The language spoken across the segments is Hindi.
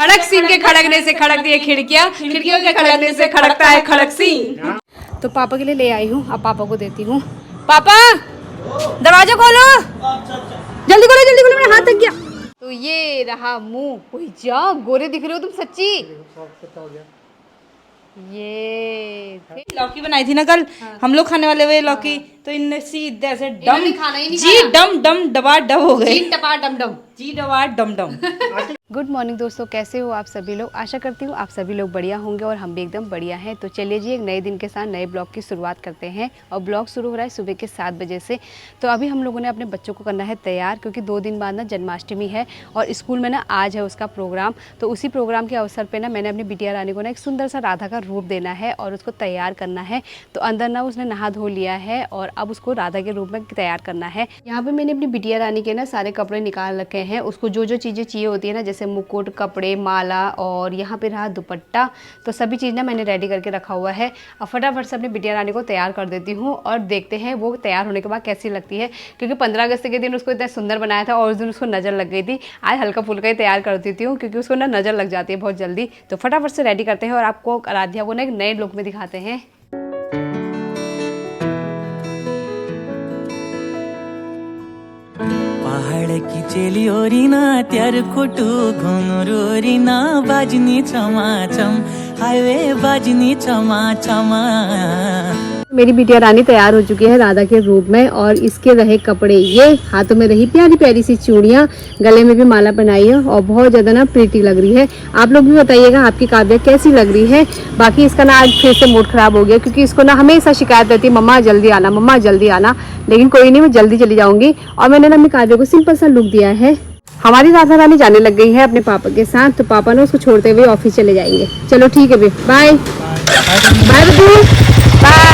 खड़क सिंह के खड़कने से खड़कती है खिड़कियाँ, खिड़कियों के खड़कने से खड़कता है खड़क सिंह। तो पापा के लिए ले आई हूँ, अब पापा को देती हूँ। पापा दरवाजा खोलो, जल्दी खोलो जल्दी खोलो, मेरा हाथ थक गया। तो ये रहा मुंह, कोई जा गोरे दिख रहे हो तुम सच्ची। ये लौकी बनाई थी ना कल, हाँ। हम लोग खाने वाले हुए लौकी, हाँ। तो इनने सीधे ऐसे डम जी डम डम डबा डब हो गए, जी डबा डम डम, जी डबा डम डम। गुड मॉर्निंग दोस्तों, कैसे हो आप सभी लोग। आशा करती हूँ आप सभी लोग बढ़िया होंगे और हम भी एकदम बढ़िया हैं। तो चलिए जी, एक नए दिन के साथ नए ब्लॉग की शुरुआत करते हैं। और ब्लॉग शुरू हो रहा है सुबह के 7 बजे से। तो अभी हम लोगों ने अपने बच्चों को करना है तैयार, क्योंकि 2 दिन बाद ना जन्माष्टमी है और स्कूल में ना आज है उसका प्रोग्राम। तो उसी प्रोग्राम के अवसर पर ना मैंने अपनी बिटिया रानी को ना एक सुंदर सा राधा का रूप देना है और उसको तैयार करना है। तो अंदर ना उसने नहा धो लिया है और अब उसको राधा के रूप में तैयार करना है। यहाँ पर मैंने अपनी बिटिया रानी के ना सारे कपड़े निकाल रखे हैं। उसको जो जो चीज़ें चाहिए होती है ना, जैसे मुकुट, कपड़े, माला और यहाँ पे रहा दुपट्टा, तो सभी चीज़ ना मैंने रेडी करके रखा हुआ है। अब फटाफट से अपनी बिटिया रानी को तैयार कर देती हूँ और देखते हैं वो तैयार होने के बाद कैसी लगती है। क्योंकि 15 अगस्त के दिन उसको इतना सुंदर बनाया था और उस दिन उसको नज़र लग गई थी। आज हल्का फुल्का ही तैयार कर देती हूँ, क्योंकि उसको ना नज़र लग जाती है बहुत जल्दी। तो फटाफट से रेडी करते हैं और आपको आराध्या को ना एक नए लुक में दिखाते हैं। पहाड़ की चेली ओरिना त्यार खोटू घुंगरूरिना बाजनी चमाचम, हाईवे बाजनी चमाचमा। मेरी बिटिया रानी तैयार हो चुकी है राधा के रूप में और इसके रहे कपड़े, ये हाथों में रही प्यारी प्यारी सी चूड़ियाँ, गले में भी माला बनाई है और बहुत ज़्यादा ना प्रीटी लग रही है। आप लोग भी बताइएगा आपकी काव्या कैसी लग रही है। बाकी इसका ना आज फिर से मूड खराब हो गया, क्योंकि इसको ना हमेशा शिकायत रहती है मम्मा जल्दी आना, मम्मा जल्दी आना। लेकिन कोई नहीं, मैं जल्दी चली जाऊँगी। और मैंने ना अपनी काव्या को सिंपल सा लुक दिया है। हमारी राधा रानी जाने लग गई है अपने पापा के साथ, तो पापा ना उसको छोड़ते हुए ऑफिस चले जाएंगे। चलो ठीक है, बाय बाय बाय।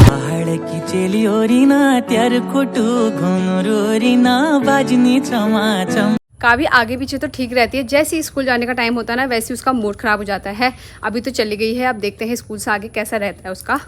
पहाड़ की चेली ओरिना त्यार खोटू घुंगरूरिना बाजनी चमाचम। काव्य आगे पीछे तो ठीक रहती है, जैसे ही स्कूल जाने का टाइम होता है ना वैसे उसका मूड खराब हो जाता है। अभी तो चली गई है, अब देखते हैं स्कूल से आगे कैसा रहता है उसका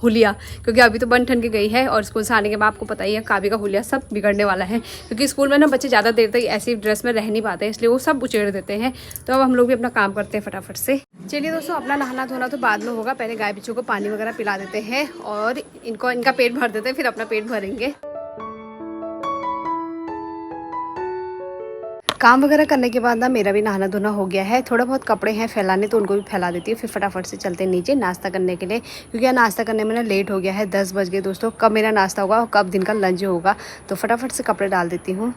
हुलिया, क्योंकि अभी तो बन ठन के गई है और स्कूल से आने के बाद आपको पता ही है काव्य का हुलिया सब बिगड़ने वाला है। क्योंकि स्कूल में ना बच्चे ज़्यादा देर तक ऐसी ड्रेस में रह नहीं पाते, इसलिए वो सब उचेड़ देते हैं। तो अब हम लोग भी अपना काम करते हैं फटाफट से। चलिए दोस्तों, अपना नहाना धोना तो बाद में होगा, पहले गाय बच्चों को पानी वगैरह पिला देते हैं और इनका पेट भर देते हैं, फिर अपना पेट भरेंगे। काम वगैरह करने के बाद ना मेरा भी नहाना धोना हो गया है। थोड़ा बहुत कपड़े हैं फैलाने, तो उनको भी फैला देती हूँ। फिर फटाफट से चलते हैं नीचे नाश्ता करने के लिए, क्योंकि नाश्ता करने में ना लेट हो गया है, 10 बज गए दोस्तों। कब मेरा नाश्ता होगा और कब दिन का लंच होगा, तो फटाफट से कपड़े डाल देती हूँ।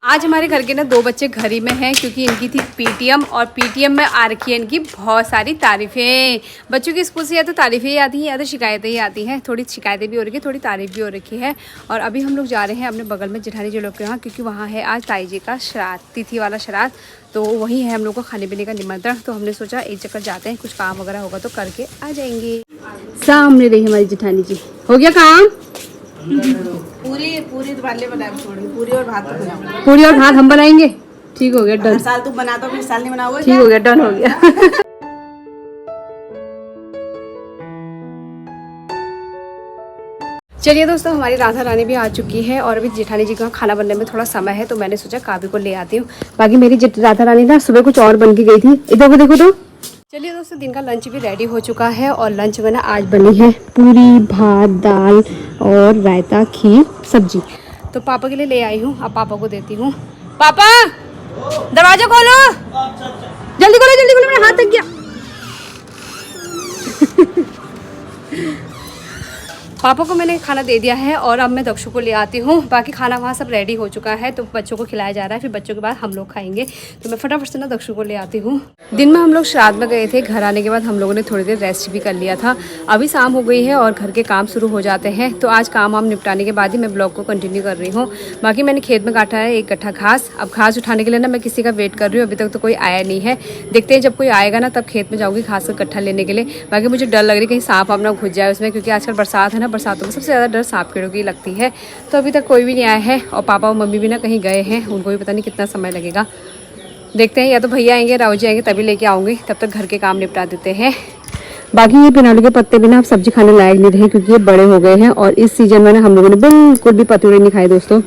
आज हमारे घर के ना 2 बच्चे घर ही में हैं, क्योंकि इनकी थी पीटीएम और पीटीएम में आ रखी है इनकी बहुत सारी तारीफ़ें। बच्चों की स्कूल से या तो तारीफ़ें ही आती हैं या तो शिकायतें ही आती हैं। थोड़ी शिकायतें भी हो रही है, थोड़ी तारीफ़ भी हो रखी है। और अभी हम लोग जा रहे हैं अपने बगल में जेठानी जी लोग के यहाँ, क्योंकि वहाँ है आज ताई जी का श्राद्ध, तिथि वाला श्राद्ध। तो वहीं है हम लोग को खाने पीने का निमंत्रण। तो हमने सोचा एक चक्कर जाते हैं, कुछ काम वगैरह होगा तो करके आ जाएंगे। सामने रही हमारी जेठानी जी। हो गया काम? पूरी वाले बनाए छोड़ेंगे, पूरी और भात तो बनाओ। पूरी और भात हम बनाएंगे, ठीक हो गया डन। हर साल तुम बनाते हो, इस साल नहीं बनाओगे? ठीक हो गया, डन हो गया। चलिए दोस्तों, हमारी राधा रानी भी आ चुकी है और अभी जेठानी जी का खाना बनने में थोड़ा समय है, तो मैंने सोचा काव्य को ले आती हूँ। बाकी मेरी राधा रानी ना सुबह कुछ और बन के गई थी, इधर को देखो तो। चलिए दोस्तों, दिन का लंच भी रेडी हो चुका है और लंच में ना आज बनी है पूरी, भात, दाल और रायता, खीर, सब्जी। तो पापा के लिए ले आई हूँ, अब पापा को देती हूँ। पापा दरवाजा खोलो, जल्दी खोलो जल्दी खोलो, मेरा हाथ थक गया। पापा को मैंने खाना दे दिया है और अब मैं दक्षु को ले आती हूँ। बाकी खाना वहाँ सब रेडी हो चुका है, तो बच्चों को खिलाया जा रहा है, फिर बच्चों के बाद हम लोग खाएंगे। तो मैं फटाफट से ना दक्षु को ले आती हूँ। दिन में हम लोग श्राद्ध में गए थे, घर आने के बाद हम लोगों ने थोड़ी देर रेस्ट भी कर लिया था। अभी शाम हो गई है और घर के काम शुरू हो जाते हैं। तो आज काम वाम निपटाने के बाद ही मैं ब्लॉग को कंटिन्यू कर रही हूँ। बाकी मैंने खेत में काटा है 1 कट्ठा घास। अब घास उठाने के लिए ना मैं किसी का वेट कर रही हूँ, अभी तक तो कोई आया नहीं है। देखते हैं जब कोई आएगा ना तब खेत में जाऊँगी घास का कट्ठा लेने के लिए। बाकी मुझे डर लग रही है कहीं सांप अपना घुस जाए उसमें, क्योंकि आजकल बरसात है ना, बरसातों में सबसे ज़्यादा डर सांप कीड़ों की लगती है। तो अभी तक कोई भी नहीं आया है और पापा और मम्मी भी ना कहीं गए हैं, उनको भी पता नहीं कितना समय लगेगा। देखते हैं, या तो भैया आएंगे, राव जी आएंगे तभी लेके आऊँगी, तब तक घर के काम निपटा देते हैं। बाकी ये पिनालू के पत्ते भी ना अब सब्जी खाने लायक नहीं रहे, क्योंकि ये बड़े हो गए हैं और इस सीजन में ना हम लोगों ने बिल्कुल भी पतूड़े नहीं खाए दोस्तों।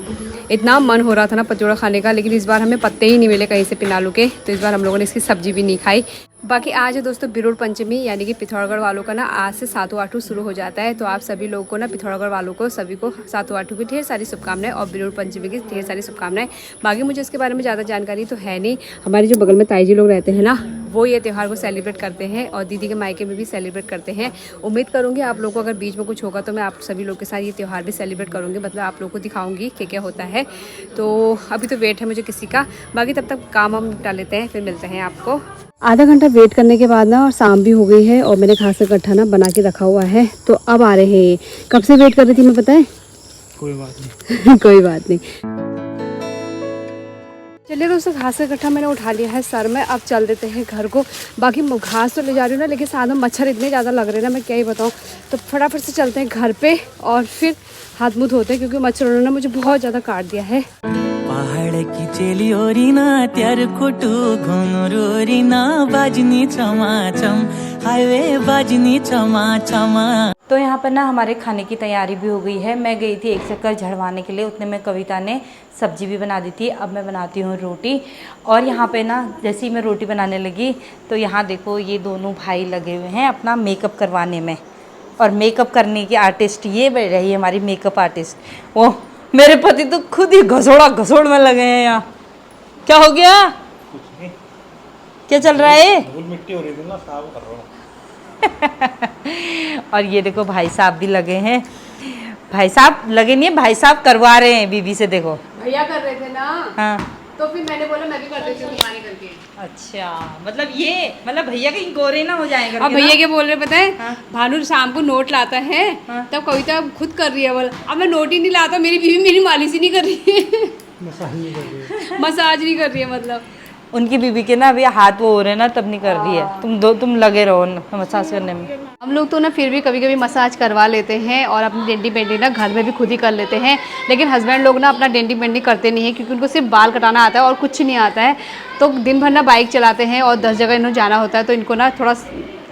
इतना मन हो रहा था ना पतोड़ा खाने का, लेकिन इस बार हमें पत्ते ही नहीं मिले कहीं से पिनालू के, तो इस बार हम लोगों ने इसकी सब्जी भी नहीं खाई। बाकी आज है दोस्तों बिरुड़ पंचमी, यानी कि पिथौरागढ़ वालों का ना आज से सातों आठू शुरू हो जाता है। तो आप सभी लोगों को ना पिथौरागढ़ वालों को सभी को सातों आठू की ढेर सारी शुभकामनाएं और बिरुड़ पंचमी की ढेर सारी शुभकामनाएं। बाकी मुझे इसके बारे में ज़्यादा जानकारी तो है नहीं। हमारे जो बगल में ताई जी लोग रहते हैं ना, वो ये त्यौहार को सेलिब्रेट करते हैं और दीदी के मायके में भी सेलिब्रेट करते हैं। उम्मीद करूँगी आप लोगों को अगर बीच में कुछ होगा तो मैं आप सभी लोग के साथ ये त्यौहार भी सेलिब्रेट करूँगी, मतलब आप लोगों को दिखाऊँगी क्या क्या होता है। तो अभी तो वेट है मुझे किसी का, बाकी तब तक काम हम निपटा लेते हैं, फिर मिलते हैं आपको। आधा घंटा वेट करने के बाद ना और शाम भी हो गई है और मैंने घास का गट्ठा ना बना के रखा हुआ है, तो अब आ रहे हैं। कब से वेट कर रही थी मैं, पता है? कोई बात नहीं कोई बात नहीं। चलिए दोस्तों, घास का गट्ठा मैंने उठा लिया है सर में, अब चल देते हैं घर को। बाकी घास तो ले जा रही हूँ ना, लेकिन साथ में मच्छर इतने ज़्यादा लग रहे हैं ना, मैं क्या ही बताऊँ। तो फटाफट से चलते हैं घर पे और फिर हाथ मुँह धोते हैं, क्योंकि मच्छरों ने मुझे बहुत ज़्यादा काट दिया है। पहाड़ की चेली ओरिना त्यार कोटू घुंगरूरिना बाजनी चमाचम हाईवे बाजनी चमाचमा। तो यहाँ पर ना हमारे खाने की तैयारी भी हो गई है। मैं गई थी एक चक्कर झड़वाने के लिए, उतने में कविता ने सब्जी भी बना दी थी। अब मैं बनाती हूँ रोटी। और यहाँ पे ना जैसे ही मैं रोटी बनाने लगी तो यहाँ देखो ये दोनों भाई लगे हुए हैं अपना मेकअप करवाने में। और मेकअप करने की आर्टिस्ट ये रही हमारी मेकअप आर्टिस्ट। वो मेरे पति तो खुद ही घसोड़ में लगे हैं यहाँ। क्या हो गया? क्या चल रहा है? धूल मिट्टी हो रही थी ना, साफ कर रहा हूँ। और ये देखो भाई साहब भी लगे हैं। भाई साहब लगे नहीं है, भाई साहब करवा रहे हैं बीबी से। देखो भैया कर रहे थे ना, हाँ, तो फिर मैंने बोला मैं भी कर देती हूँ तुम्हारे करके। अच्छा, मतलब भैया कहीं गोरे ना हो जाएगा। अब भैया क्या बोल रहे पता है? हाँ। भानु शाम को नोट लाता है, हाँ। तब कविता खुद कर रही है। बोल अब मैं नोट ही नहीं लाता, मेरी बीवी मेरी मालिश ही नहीं कर रही है। मसाज नहीं कर रही है मतलब। उनकी बीबी के ना अभी हाथ वो हो रहे हैं ना, तब नहीं कर रही है। तुम लगे रहो मसाज करने में। हम लोग तो ना फिर भी कभी कभी मसाज करवा लेते हैं और अपनी डेंडी बेंडी ना घर में भी खुद ही कर लेते हैं, लेकिन हस्बैंड लोग ना अपना डेंडी बेंडी करते नहीं है, क्योंकि उनको सिर्फ बाल कटाना आता है और कुछ नहीं आता है। तो दिन भर ना बाइक चलाते हैं और 10 जगह इन्हें जाना होता है, तो इनको ना थोड़ा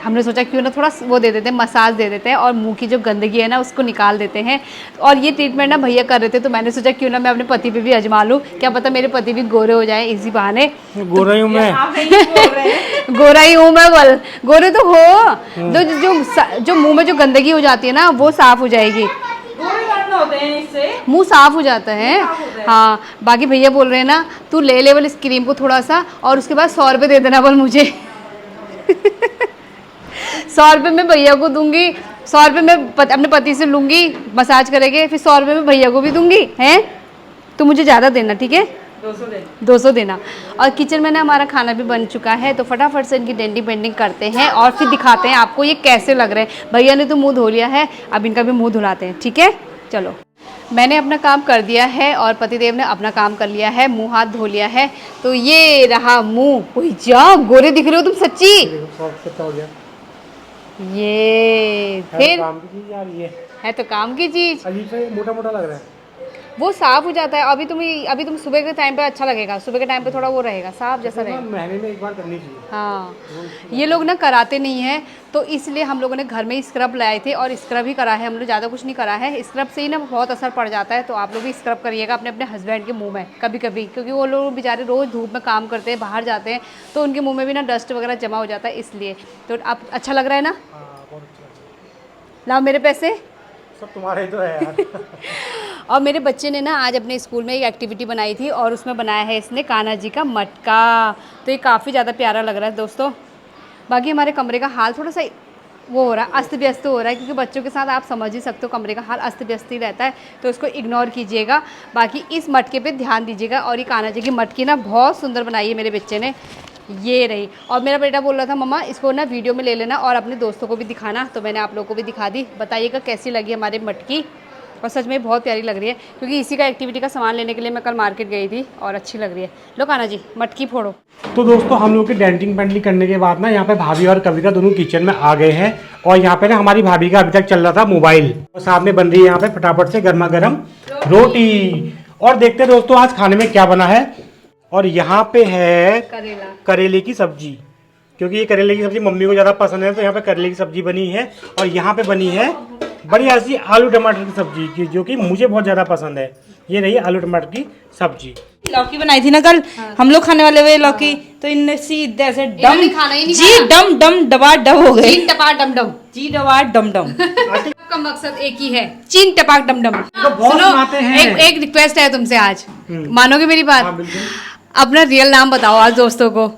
हमने सोचा क्यों ना थोड़ा वो दे देते हैं, मसाज दे देते हैं और मुंह की जो गंदगी है ना उसको निकाल देते हैं। और ये ट्रीटमेंट ना भैया कर रहे थे, तो मैंने सोचा क्यों ना मैं अपने पति पे भी आजमा लूँ, क्या पता मेरे पति भी गोरे हो जाए इसी बहाने। गोरा ही हूँ मैं। गोरा ही हूँ मैं, बोल गोरे तो हो। जो मुंह में जो गंदगी हो जाती है ना वो साफ हो जाएगी, मुंह साफ हो जाता है। हाँ, बाकी भैया बोल रहे हैं ना तू ले लेवल इस क्रीम को थोड़ा सा और उसके बाद 100 रुपये दे देना बोल मुझे। 100 रुपये मैं भैया को दूंगी, 100 रुपये मैं अपने पति से लूंगी, मसाज करेंगे, फिर 100 रुपये मैं भैया को भी दूंगी। हैं तो मुझे ज़्यादा देना, ठीक है? 200 देना। और किचन में ना हमारा खाना भी बन चुका है, तो फटाफट से इनकी डेंडी बेंडिंग करते हैं और फिर दिखाते हैं आपको ये कैसे लग रहे हैं। भैया ने तो मुँह धो लिया है, अब इनका भी मुँह धुलाते हैं, ठीक है? चलो, मैंने अपना काम कर दिया है और पतिदेव ने अपना काम कर लिया है, मुंह हाथ धो लिया है। तो ये रहा मुंह। कोई जा गोरे दिख रहे हो तुम सच्ची। ये फिर काम की चीज यार, ये है तो काम की चीज। अजीब से मोटा मोटा लग रहा है। वो साफ हो जाता है। अभी तुम सुबह के टाइम पे अच्छा लगेगा, सुबह के टाइम पे थोड़ा वो रहेगा, साफ जैसा रहेगा। महीने में एक बार करनी चाहिए। हाँ, ये लोग ना कराते नहीं है, तो इसलिए हम लोगों ने घर में स्क्रब लाए थे और स्क्रब ही करा है। हम लोग ज़्यादा कुछ नहीं करा है। स्क्रब से ही ना बहुत असर पड़ जाता है, तो आप लोग भी स्क्रब करिएगा अपने अपने हस्बैंड के मुंह में कभी कभी, क्योंकि वो लोग बेचारे रोज़ धूप में काम करते हैं, बाहर जाते हैं, तो उनके मुँह में भी ना डस्ट वगैरह जमा हो जाता है, इसलिए। तो अब अच्छा लग रहा है ना? लाओ मेरे पैसे, सब तुम्हारे ही तो है यार। और मेरे बच्चे ने ना आज अपने स्कूल में एक एक्टिविटी बनाई थी और उसमें बनाया है इसने कान्हा जी का मटका। तो ये काफ़ी ज़्यादा प्यारा लग रहा है दोस्तों। बाकी हमारे कमरे का हाल थोड़ा सा वो हो रहा है, अस्त व्यस्त हो रहा है, क्योंकि बच्चों के साथ आप समझ ही सकते हो कमरे का हाल अस्त व्यस्त ही रहता है, तो इसको इग्नोर कीजिएगा। बाकी इस मटके पे ध्यान दीजिएगा। और ये कान्हा जी की मटकी ना बहुत सुंदर बनाई है मेरे बच्चे ने, ये रही। और मेरा बेटा बोल रहा था मम्मा इसको ना वीडियो में ले लेना और अपने दोस्तों को भी दिखाना, तो मैंने आप लोगों को भी दिखा दी। बताइएगा कैसी लगी हमारी मटकी। और सच में बहुत प्यारी लग रही है, क्योंकि इसी का एक्टिविटी का सामान लेने के लिए मैं कल मार्केट गई थी और अच्छी लग रही है। लो कान्हा जी मटकी फोड़ो। तो दोस्तों हम लोग की डेंटिंग पेंटिंग करने के बाद ना यहाँ पे भाभी और कविता दोनों किचन में आ गए हैं। और यहाँ पे ना हमारी भाभी का अभी तक चल रहा था मोबाइल, और सामने बन रही है यहाँ पे फटाफट से गर्मा गर्म रोटी। और देखते हैं दोस्तों आज खाने में क्या बना है। और यहाँ पे है करेले की सब्जी, क्योंकि ये करेले की सब्जी मम्मी को ज़्यादा पसंद है, तो यहाँ पे करेले की सब्जी बनी है। और यहाँ पे बनी है बढ़िया सी आलू टमाटर की सब्जी की, जो कि मुझे बहुत ज़्यादा पसंद है। ये रही आलू टमाटर की सब्जी। लौकी बनाई थी ना कल, हम लोग खाने वाले हुए लौकी, तो इनने सीधे ऐसे डम खाना ही नहीं जी डम डम डबा डब हो गए। चीन टपा डम डम। जी डबा डम डम। आपका मकसद एक ही है, चीन टपाक डम डम। तो बहुत सुनो, सुनाते हैं। एक रिक्वेस्ट है तुमसे आज, मानोगे मेरी बात? हाँ, बिल्कुल। अपना रियल नाम बताओ आज दोस्तों को।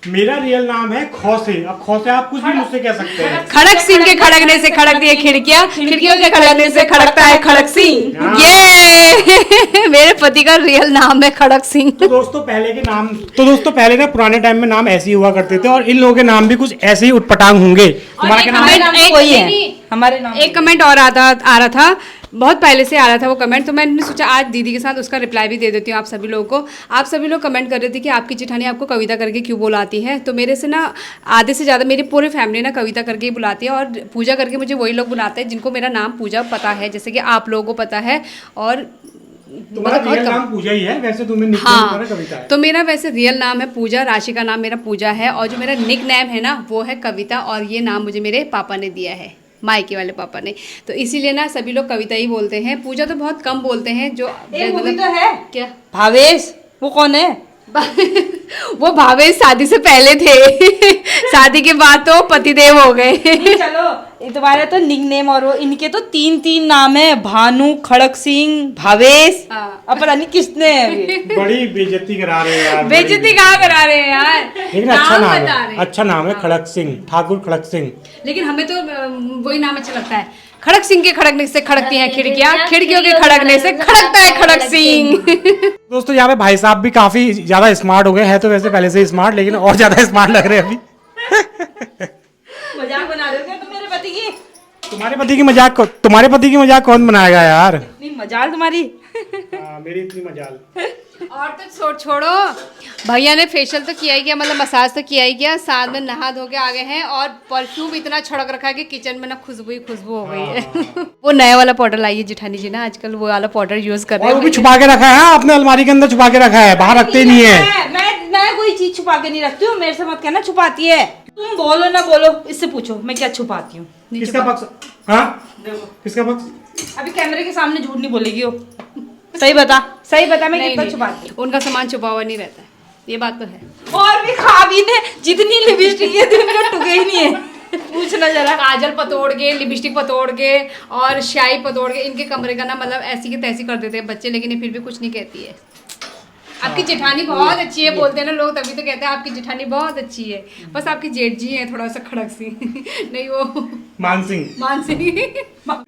मेरा रियल नाम है खौसे। अब खौसे आप कुछ भी मुझसे कह सकते हैं। खड़क सिंह के खड़कने से खड़कती है खिड़कियां, खिड़कियों के खड़कने से खड़कता है खड़क सिंह। हाँ। ये मेरे पति का रियल नाम है खड़क सिंह। तो दोस्तों पहले ना पुराने टाइम में नाम ऐसे ही हुआ करते थे, और इन लोगों के नाम भी कुछ ऐसे ही उटपटांग होंगे। तुम्हारा क्या नाम है? नाम तो वही है हमारे नाम। एक कमेंट और आ रहा था, बहुत पहले से आ रहा था वो कमेंट, तो मैंने सोचा आज दीदी के साथ उसका रिप्लाई भी दे देती हूँ आप सभी लोगों को। आप सभी लोग कमेंट कर रहे थे कि आपकी जेठानी आपको कविता करके क्यों बुलाती है। तो मेरे से ना आधे से ज़्यादा मेरी पूरी फैमिली ना कविता करके ही बुलाती है, और पूजा करके मुझे वही लोग बुलाते हैं जिनको मेरा नाम पूजा पता है, जैसे कि आप लोगों को पता है। और तुम्हारा रियल नाम पूजा ही है, वैसे तुम्हें निकनेम तुम्हारा कविता है। तो मेरा वैसे रियल नाम है पूजा, राशि का नाम मेरा पूजा है, और जो मेरा निक नेम है ना वो है कविता, और ये नाम मुझे मेरे पापा ने दिया है, मायके वाले पापा ने। तो इसीलिए ना सभी लोग कविता ही बोलते हैं, पूजा तो बहुत कम बोलते हैं। जो वो भी तो है क्या भावेश, वो कौन है? वो भावेश शादी से पहले थे शादी के बाद तो पतिदेव हो गए। चलो ये तुम्हारे तो निकनेम, और वो इनके तो तीन नाम है, भानु, खड़क सिंह, भावेश। अब पता नहीं किसने है अभी। बड़ी बेइज्जती करा रहे हैं यार। बेइज्जती कहाँ करा रहे हैं यार, लेकिन अच्छा नाम बता है, रहे हैं। अच्छा नाम है खड़क सिंह, ठाकुर खड़क सिंह। लेकिन हमें तो वही नाम अच्छा लगता है, खड़क सिंह के खड़कने से खड़कती हैं खिड़कियां, खिड़कियों के खड़कने से खड़कता है खड़क सिंह। दोस्तों यहाँ पे भाई साहब भी काफी ज्यादा स्मार्ट हो गए हैं, तो वैसे पहले से स्मार्ट, लेकिन और ज्यादा स्मार्ट लग रहे हैं अभी। मजाक बना रहे हो क्या तुम मेरे पति की? तुम्हारे पति की मजाक कौन बनाएगा यार? इतनी मजाल तुम्हारी। मेरी इतनी मजाल। और तो छोड़ो, भैया ने फेशियल तो किया ही किया, मतलब मसाज तो किया ही किया, साथ में नहा धो के आ गए हैं, और परफ्यूम इतना छड़क रखा है कि किचन में ना खुशबू ही खुशबू हो गई है। वो नया वाला पाउडर लाई है जेठानी जी ना आजकल, वो वाला पाउडर यूज कर रहे और वो भी हैं। छुपा के रखा है, आपने अलमारी के अंदर छुपा के रखा है, बाहर रखते ही नहीं है। मैं कोई चीज छुपा के नहीं रखती हूँ, मेरे से मत कहना छुपाती है। तुम बोलो ना बोलो, इससे पूछो मैं क्या छुपाती हूँ। किसका पक्ष? हाँ किसका पक्ष? अभी कैमरे के सामने झूठ नहीं बोलेगी वो। सही बता मैं कितना छुपाती हूँ। उनका सामान छुपा हुआ नहीं रहता है, ये बात तो है। और भी खा भी ने जितनी लिपस्टिक है उनका टुके ही नहीं है। पूछना जरा। काजल पतोड़ के, लिपस्टिक पतोड़ के और शाई पतोड़ के इनके कमरे का ना मतलब ऐसी की तैसी कर देते हैं बच्चे, लेकिन ये फिर भी कुछ नहीं कहती है। आपकी जेठानी बहुत अच्छी है बोलते हैं ना लोग, तभी तो कहते हैं आपकी जेठानी बहुत अच्छी है। बस आपकी जेठ जी है थोड़ा सा खड़क सी नहीं वो मानसिंह।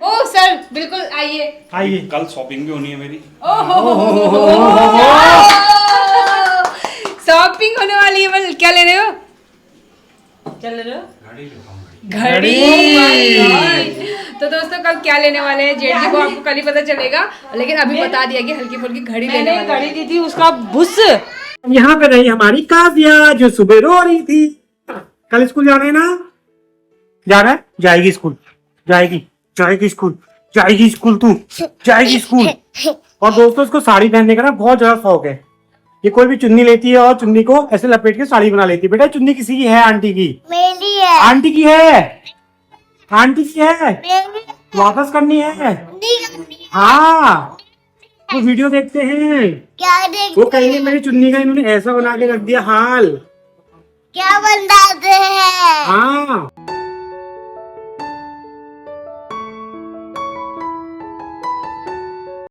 ओ सर बिल्कुल आइए। कल शॉपिंग भी होनी है मेरी। शॉपिंग होने वाली है, बस क्या ले रहे हो? चल रहे हो घड़ी। तो दोस्तों कल क्या लेने वाले हैं जेठ जी को आपको कल ही पता चलेगा, लेकिन अभी बता दिया कि हल्की फुल्की घड़ी लेने मैंने वाले घड़ी दी थी, उसका भुस। यहाँ पे रही हमारी काव्या जो सुबह रो रही थी। कल स्कूल जाना है ना? जाना है? जाएगी स्कूल, जाएगी स्कूल तू जाएगी स्कूल। और दोस्तों इसको साड़ी पहनने का ना बहुत ज्यादा शौक है। ये कोई भी चुन्नी लेती है और चुन्नी को ऐसे लपेट के साड़ी बना लेती है। बेटा चुन्नी किसी की है? आंटी की। मेरी है। आंटी की है? आंटी की है? मेरी वापस करनी है? नहीं करनी है। हाँ वो वीडियो देखते हैं, क्या देख वो कहेंगे मेरी चुन्नी का इन्होंने ऐसा बना के रख दिया हाल। क्या बनाते हैं? हाँ